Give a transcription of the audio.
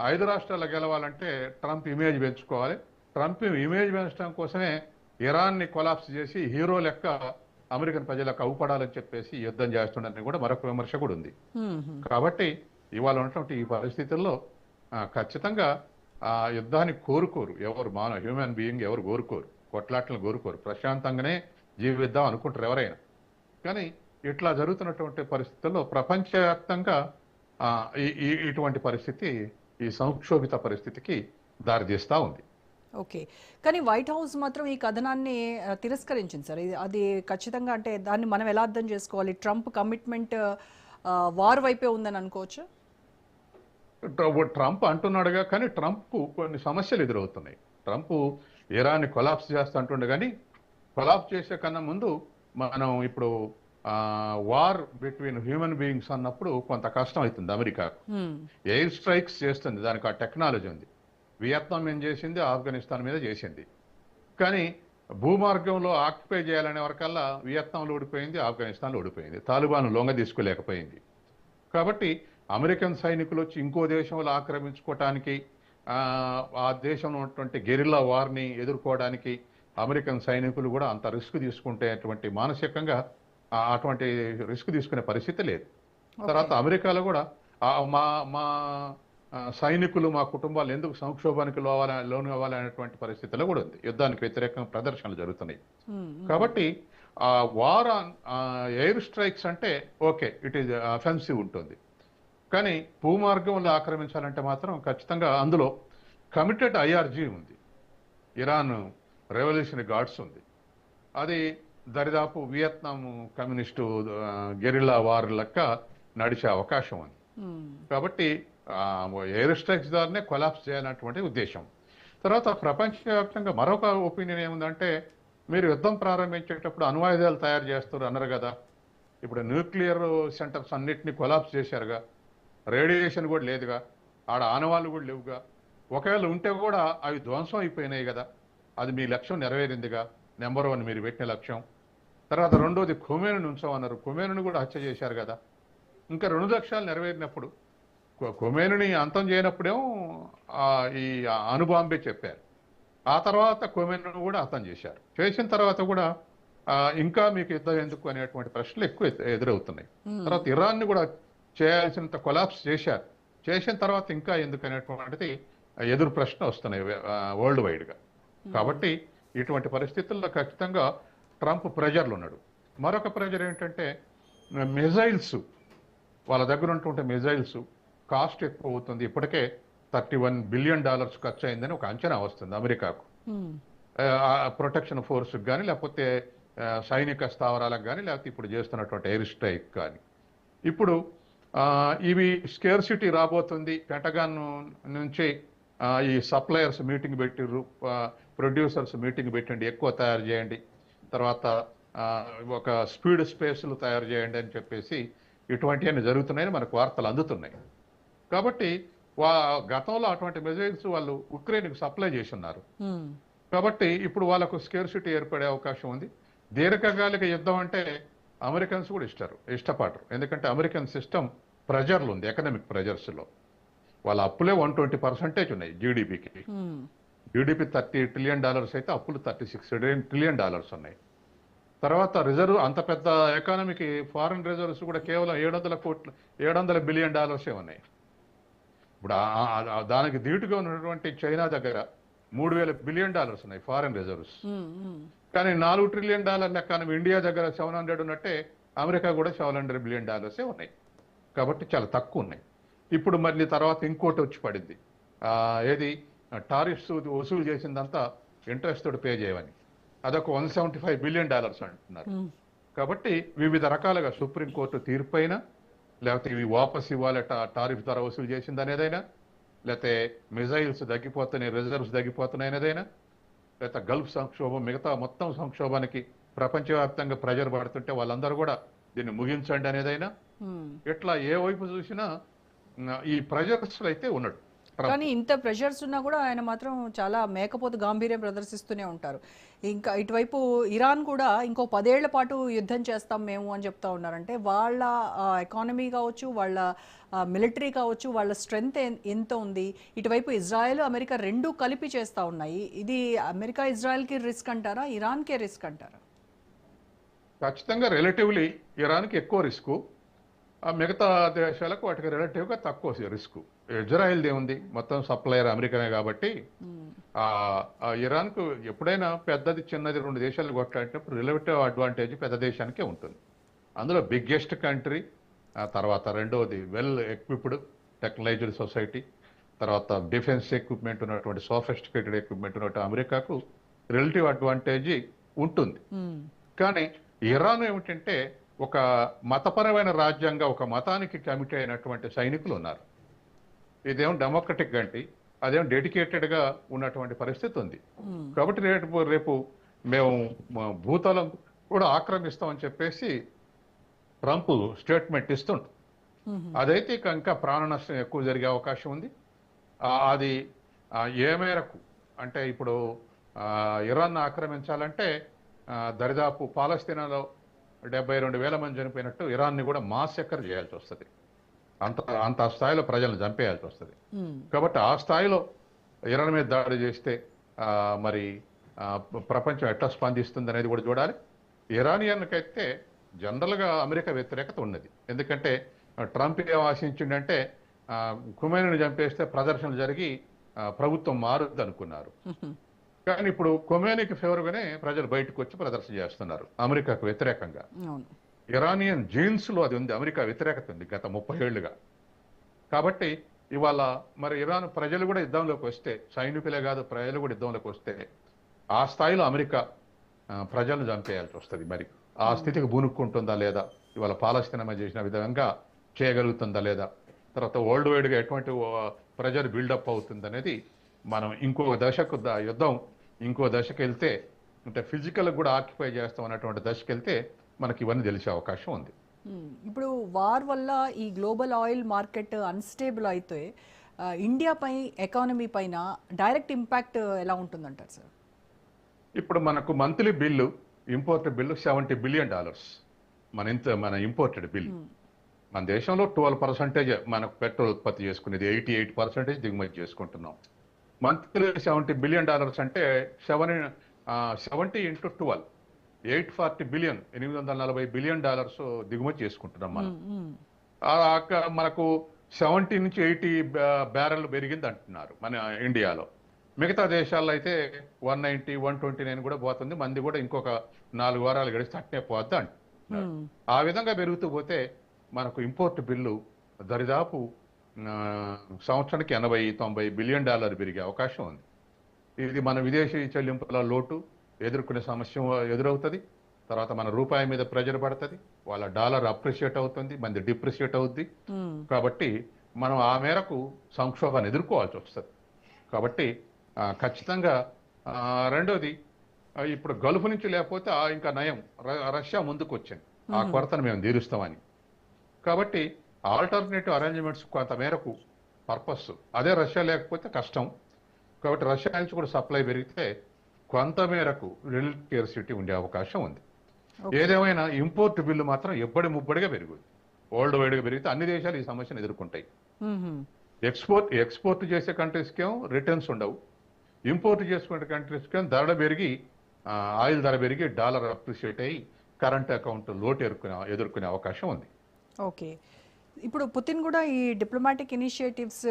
5 రాష్ట్రాలు గెలవాలంటే Trump image పెంచుకోవాలి. ట్రంప్ ఇమేజ్ పెంచడం కోసమే ఇరాన్ని కొలాప్స్ చేసి హీరో లెక్క అమెరికన్ ప్రజలకు అవుపడాలని చెప్పేసి యుద్ధం చేస్తుండని కూడా మరొక విమర్శ కూడా ఉంది. కాబట్టి ఇవాళ ఉన్నటువంటి ఈ పరిస్థితుల్లో ఖచ్చితంగా ఆ యుద్ధాన్ని కోరుకోరు ఎవరు, హ్యూమన్ బీయింగ్ ఎవరు కోరుకోరు, కొట్లాట్లను కోరుకోరు, ప్రశాంతంగానే జీవిద్దాం అనుకుంటారు ఎవరైనా. కానీ ఇట్లా జరుగుతున్నటువంటి పరిస్థితుల్లో ప్రపంచవ్యాప్తంగా ఇటువంటి పరిస్థితి, ఈ సంక్షోభిత పరిస్థితికి దారితీస్తా ఉంది. ఓకే, కానీ వైట్ హౌస్ మాత్రం ఈ కథనాన్ని తిరస్కరించింది సార్. అది ఖచ్చితంగా అంటే దాన్ని మనం ఎలా అర్థం చేసుకోవాలి? ట్రంప్ కమిట్మెంట్ వార్ వైపే ఉందని అనుకోవచ్చు. ట్రంప్ అంటున్నాడుగా, కానీ ట్రంప్ కొన్ని సమస్యలు ఎదురవుతున్నాయి. ట్రంప్ ఇరాన్ని కొలాప్స్ చేస్తా అంటుండే, కానీ కొలాప్స్ చేసే కన్నా ముందు మనం ఇప్పుడు వార్ బిట్వీన్ హ్యూమన్ బీయింగ్స్ అన్నప్పుడు కొంత కష్టం అవుతుంది. అమెరికాకు ఎయిర్ స్ట్రైక్స్ చేస్తుంది, దానికి ఆ టెక్నాలజీ ఉంది. వియత్నాం ఏం చేసింది, ఆఫ్ఘనిస్తాన్ మీద చేసింది. కానీ భూమార్గంలో ఆక్యుపై చేయాలనే వరకల్లా వియత్నాంలో ఓడిపోయింది, ఆఫ్ఘనిస్తాన్లో ఓడిపోయింది, తాలిబాన్ లొంగ తీసుకోలేకపోయింది. కాబట్టి అమెరికన్ సైనికులు వచ్చి ఇంకో దేశంలో ఆక్రమించుకోవటానికి, ఆ దేశంలో ఉన్నటువంటి గెరిల్లా వార్ని ఎదుర్కోవడానికి అమెరికన్ సైనికులు కూడా అంత రిస్క్ తీసుకుంటే మానసికంగా అటువంటి రిస్క్ తీసుకునే పరిస్థితి లేదు. తర్వాత అమెరికాలో కూడా మా మా సైనికులు, మా కుటుంబాలు ఎందుకు సంక్షోభానికి లోను కావాలనేటువంటి పరిస్థితిలో కూడా ఉంది. యుద్ధానికి వ్యతిరేకంగా ప్రదర్శనలు జరుగుతున్నాయి. కాబట్టి వార్ ఎయిర్ స్ట్రైక్స్ అంటే ఓకే, ఇట్ ఈజ్ అఫెన్సివ్ ఉంటుంది. కానీ భూమార్గంలో ఆక్రమించాలంటే మాత్రం ఖచ్చితంగా అందులో కమిటెడ్ ఐఆర్జీ ఉంది, ఇరాన్ రెవల్యూషనరీ గార్డ్స్ ఉంది. అది దరిదాపు వియత్నాం కమ్యూనిస్టు గెరిల్లా వార్ లెక్క నడిచే అవకాశం ఉంది. కాబట్టి ఎయిర్ స్ట్రైక్స్ ద్వారానే కొలాప్స్ చేయాలన్నటువంటి ఉద్దేశం. తర్వాత ప్రపంచవ్యాప్తంగా మరొక ఒపీనియన్ ఏముందంటే, మీరు యుద్ధం ప్రారంభించేటప్పుడు అణ్వాయుధాలు తయారు చేస్తారు అన్నారు కదా, ఇప్పుడు న్యూక్లియర్ సెంటర్స్ అన్నిటినీ కొలాప్స్ చేశారుగా, రేడియేషన్ కూడా లేదుగా, ఆడ ఆనవాళ్ళు కూడా లేవుగా, ఒకవేళ ఉంటే కూడా అవి ధ్వంసం అయిపోయినాయి కదా, అది మీ లక్ష్యం నెరవేరిందిగా, నెంబర్ 1 మీరు పెట్టిన లక్ష్యం. తర్వాత రెండోది ఖొమేనీని ఉంచామన్నారు, ఖొమేనీని కూడా హత్య చేశారు కదా. ఇంకా 2 లక్ష్యాలు నెరవేరినప్పుడు, ఖొమేనీని అంతం చేయనప్పుడేమో ఈ అణుబాంబే చెప్పారు, ఆ తర్వాత ఖొమేనీని కూడా అంతం చేశారు. చేసిన తర్వాత కూడా ఇంకా మీకు యుద్ధం ఎందుకు అనేటువంటి ప్రశ్నలు ఎక్కువ ఎదురవుతున్నాయి. తర్వాత ఇరాన్ని కూడా చేయాల్సినంత కొలాప్స్ చేశారు, చేసిన తర్వాత ఇంకా ఎందుకు అనేటువంటిది ఎదురు ప్రశ్న వస్తున్నాయి వరల్డ్ వైడ్గా. కాబట్టి ఇటువంటి పరిస్థితుల్లో ఖచ్చితంగా ట్రంప్ ప్రెజర్లు ఉన్నాడు. మరొక ప్రెజర్ ఏంటంటే మిజైల్స్, వాళ్ళ దగ్గర ఉన్నటువంటి మిజైల్స్ కాస్ట్ ఎక్కువ అవుతుంది. ఇప్పటికే $31 బిలియన్ ఖర్చు అయిందని ఒక అంచనా వస్తుంది అమెరికాకు, ప్రొటెక్షన్ ఫోర్స్కి కానీ, లేకపోతే సైనిక స్థావరాలకు కానీ, లేకపోతే ఇప్పుడు చేస్తున్నటువంటి ఎయిర్ స్ట్రైక్ కానీ. ఇప్పుడు ఇవి స్కేర్సిటీ రాబోతుంది. పెంటగాన్ నుంచి ఈ సప్లయర్స్ మీటింగ్ పెట్టిర్రు, ప్రొడ్యూసర్స్ మీటింగ్ పెట్టండి, ఎక్కువ తయారు చేయండి, తర్వాత ఒక స్పీడ్ స్పేస్లు తయారు చేయండి అని చెప్పేసి ఇటువంటివన్నీ జరుగుతున్నాయని మనకు వార్తలు అందుతున్నాయి. కాబట్టి గతంలో అటువంటి మెజైల్స్ వాళ్ళు ఉక్రెయిన్కి సప్లై చేసి ఉన్నారు. కాబట్టి ఇప్పుడు వాళ్ళకు స్కేర్సిటీ ఏర్పడే అవకాశం ఉంది. దీర్ఘకాలిక యుద్ధం అంటే అమెరికన్స్ కూడా ఇష్టపడరు. ఎందుకంటే అమెరికన్ సిస్టమ్ ప్రెజర్లు ఉంది, ఎకనామిక్ ప్రెజర్స్లో. వాళ్ళ అప్పులే 120% ఉన్నాయి జీడిపికి. జీడిపి $30 ట్రిలియన్ అయితే అప్పులు $36 ట్రిలియన్ ఉన్నాయి. తర్వాత రిజర్వ్, అంత పెద్ద ఎకానమీకి ఫారెన్ రిజర్వ్స్ కూడా కేవలం $700 బిలియన్ ఉన్నాయి. ఇప్పుడు దానికి ధీటుగా ఉన్నటువంటి చైనా దగ్గర $3,000 బిలియన్ ఉన్నాయి ఫారెన్ రిజర్వ్స్. కానీ $4 ట్రిలియన్ ఎకానమీ ఇండియా దగ్గర 700 ఉన్నట్టే అమెరికా కూడా $700 బిలియన్ ఉన్నాయి. కాబట్టి చాలా తక్కువ ఉన్నాయి. ఇప్పుడు మళ్ళీ తర్వాత ఇంకోటి వచ్చి పడింది, ఏది టారిఫ్స్ వసూలు చేసిందంతా ఇంట్రెస్ట్ తోటి పే చేయమని, అదొక $175 బిలియన్ అంటున్నారు. కాబట్టి వివిధ రకాలుగా సుప్రీంకోర్టు తీర్పు అయినా, లేకపోతే ఇవి వాపస్ ఇవ్వాలట టారిఫ్ ధర వసూలు చేసింది అనేదైనా, లేకపోతే మిజైల్స్ తగ్గిపోతున్నాయి, రిజర్వ్స్ తగ్గిపోతున్నాయి అనేదైనా, లేకపోతే గల్ఫ్ సంక్షోభం, మిగతా మొత్తం సంక్షోభానికి ప్రపంచవ్యాప్తంగా ప్రెజర్ పడుతుంటే వాళ్ళందరూ కూడా దీన్ని ముగించండి అనేదైనా, ఇట్లా ఏ వైపు చూసినా ఈ ప్రెజర్స్ అయితే ఉన్నాడు ట్రంప్. కానీ ఇంత ప్రెషర్స్ ఉన్నా కూడా ఆయన మాత్రం చాలా మేకపోతు గాంభీర్యం ప్రదర్శిస్తూనే ఉంటారు. ఇంకా ఇటువైపు ఇరాన్ కూడా ఇంకో 10 ఏళ్ల పాటు యుద్ధం చేస్తాం మేము అని చెప్తా ఉన్నారంటే వాళ్ళ ఎకానమీ కావచ్చు, వాళ్ళ మిలిటరీ కావచ్చు, వాళ్ళ స్ట్రెంగ్త్ ఎంత ఉంది. ఇటువైపు ఇజ్రాయెల్ అమెరికా రెండూ కలిపి చేస్తూ ఉన్నాయి. ఇది అమెరికా ఇజ్రాయెల్కి రిస్క్ అంటారా, ఇరాన్కే రిస్క్ అంటారా? ఖచ్చితంగా రిలేటివ్లీ ఇరాన్కి ఎక్కువ రిస్క్, మిగతా దేశాలకు వాటికి రిలేటివ్గా తక్కువ రిస్క్. ఇజ్రాయెల్ది ఏముంది, మొత్తం సప్లయర్ అమెరికానే కాబట్టి ఇరాన్కు ఎప్పుడైనా పెద్దది చిన్నది రెండు దేశాలు కొట్లాడినప్పుడు రిలేటివ్ అడ్వాంటేజ్ పెద్ద దేశానికే ఉంటుంది. అందులో బిగ్గెస్ట్ కంట్రీ, తర్వాత రెండవది వెల్ ఎక్విప్డ్ టెక్నాలజీడ్ సొసైటీ, తర్వాత డిఫెన్స్ ఎక్విప్మెంట్ ఉన్నటువంటి సోఫిస్టికేటెడ్ ఎక్విప్మెంట్ ఉన్నటువంటి అమెరికాకు రిలేటివ్ అడ్వాంటేజ్ ఉంటుంది. కానీ ఇరాన్ ఏమిటంటే ఒక మతపరమైన రాజ్యంగా ఒక మతానికి కమిట్ అయినటువంటి సైనికులు ఉన్నారు. ఇదేమో డెమోక్రటిక్ కంట్రీ, అదేమో డెడికేటెడ్గా ఉన్నటువంటి పరిస్థితి ఉంది. కాబట్టి రేపు మేము భూతలం కూడా ఆక్రమిస్తామని చెప్పేసి ట్రంప్ స్టేట్మెంట్ ఇస్తుంటు. అదైతే ఇంకా ప్రాణ నష్టం ఎక్కువ జరిగే అవకాశం ఉంది. అది ఏ మేరకు అంటే ఇప్పుడు ఇరాన్ ఆక్రమించాలంటే దరిదాపు పాలస్తీనాలో 72,000 మంది చనిపోయినట్టు ఇరాన్ని కూడా మాసెక్కర్ చేయాల్సి వస్తుంది. అంత స్థాయిలో ప్రజలను చంపేయాల్సి వస్తుంది. కాబట్టి ఆ స్థాయిలో ఇరాన్ మీద దాడి చేస్తే మరి ప్రపంచం ఎట్లా స్పందిస్తుంది అనేది కూడా చూడాలి. ఇరానియన్కైతే జనరల్గా అమెరికా వ్యతిరేకత ఉన్నది. ఎందుకంటే ట్రంప్ ఏం ఆశించిండంటే ఖుమైనీని చంపేస్తే ప్రదర్శనలు జరిగి ప్రభుత్వం మారుద్ది అనుకున్నారు. కానీ ఇప్పుడు ఖొమేనీకి ఫేవర్గానే ప్రజలు బయటకు వచ్చి ప్రదర్శన చేస్తున్నారు అమెరికాకు వ్యతిరేకంగా. ఇరానియన్ జీన్స్ లో అది ఉంది, అమెరికా వ్యతిరేకత ఉంది గత 30 ఏళ్లుగా. కాబట్టి ఇవాళ మరి ఇరాన్ ప్రజలు కూడా యుద్ధంలోకి వస్తే, సైనికులే కాదు ప్రజలు కూడా యుద్ధంలోకి వస్తే ఆ స్థాయిలో అమెరికా ప్రజలను చంపేయాల్సి వస్తుంది. మరి ఆ స్థితికి బూనుక్కుంటుందా లేదా, ఇవాళ పాలస్తీనా చేసిన విధంగా చేయగలుగుతుందా లేదా, తర్వాత వరల్డ్ వైడ్గా ఎటువంటి ప్రెజర్ బిల్డప్ అవుతుంది అనేది మనం ఇంకో దశకు యుద్ధం ఇంకో దశకు వెళ్తే, అంటే ఫిజికల్ కూడా ఆక్యుపై చేస్తాం అన్నటువంటి దశకు వెళ్తే మనకి ఇవన్నీ తెలిసే అవకాశం ఉంది. ఇప్పుడు వార్ వల్ల ఈ గ్లోబల్ ఆయిల్ మార్కెట్ అన్స్టేబుల్ అయితే ఇండియా పై ఎకానమీ పైన డైరెక్ట్ ఇంపాక్ట్ ఎలా ఉంటుందంటారు సార్? ఇప్పుడు మనకు monthly bill, import bill $70 billion మన ఇంపోర్టెడ్ బిల్. మన దేశంలో 12% మనకు పెట్రోల్ ఉత్పత్తి చేసుకునేది, 88% దిగుమతి చేసుకుంటున్నాం. మంత్లీ $70 బిలియన్ అంటే 70 into 12 840 బిలియన్, $840 బిలియన్ దిగుమతి చేసుకుంటున్నాం మనం. మనకు 70 నుంచి 80 బ్యారెల్ పెరిగింది అంటున్నారు మన ఇండియాలో. మిగతా దేశాల్లో అయితే 190, 129 కూడా పోతుంది. మంది కూడా ఇంకొక 4 వారాలు గడిస్తే అట్నే పోద్ది అంటున్నారు. ఆ విధంగా పెరుగుతూ పోతే మనకు ఇంపోర్ట్ బిల్లు దరిదాపు సంవత్సరానికి $80-90 బిలియన్ పెరిగే అవకాశం ఉంది. ఇది మన విదేశీ చెల్లింపుల లోటు ఎదుర్కొనే సమస్య ఎదురవుతుంది. తర్వాత మన రూపాయి మీద ప్రెజర్ పడుతుంది, వాళ్ళ డాలర్ అప్రిషియేట్ అవుతుంది, మంది డిప్రిషియేట్ అవుద్ది. కాబట్టి మనం ఆ మేరకు సంక్షోభాన్ని ఎదుర్కోవాల్సి వస్తుంది. కాబట్టి ఖచ్చితంగా రెండోది, ఇప్పుడు గల్ఫ్ నుంచి లేకపోతే ఇంకా నయం, రష్యా ముందుకు వచ్చింది ఆ కొరతను మేము తీరుస్తామని. కాబట్టి ఆల్టర్నేటివ్ అరేంజ్మెంట్స్ కొంత మేరకు పర్పస్, అదే రష్యా లేకపోతే కష్టం. కాబట్టి రష్యా నుంచి కూడా సప్లై పెరిగితే కొంత మేరకు రిలేటివ్ స్కేర్సిటీ ఉండే అవకాశం ఉంది. ఏదేమైనా ఇంపోర్ట్ బిల్లు మాత్రం ఎప్పటి ముప్పటిగా పెరుగుతుంది. వరల్డ్ వైడ్గా పెరిగితే అన్ని దేశాలు ఈ సమస్యను ఎదుర్కొంటాయి. ఎక్స్పోర్ట్ చేసే కంట్రీస్కేమో రిటర్న్స్ ఉండవు, ఇంపోర్ట్ చేసుకునే కంట్రీస్కేమో ధర పెరిగి, ఆయిల్ ధర పెరిగి డాలర్ అప్రిషియేట్ అయ్యి కరెంట్ అకౌంట్ లోటు ఎదుర్కొనే అవకాశం ఉంది. ఓకే, ఇప్పుడు పుతిన్ కూడా ఈ డిప్లొమాటిక్ ఇనిషియేటివ్స్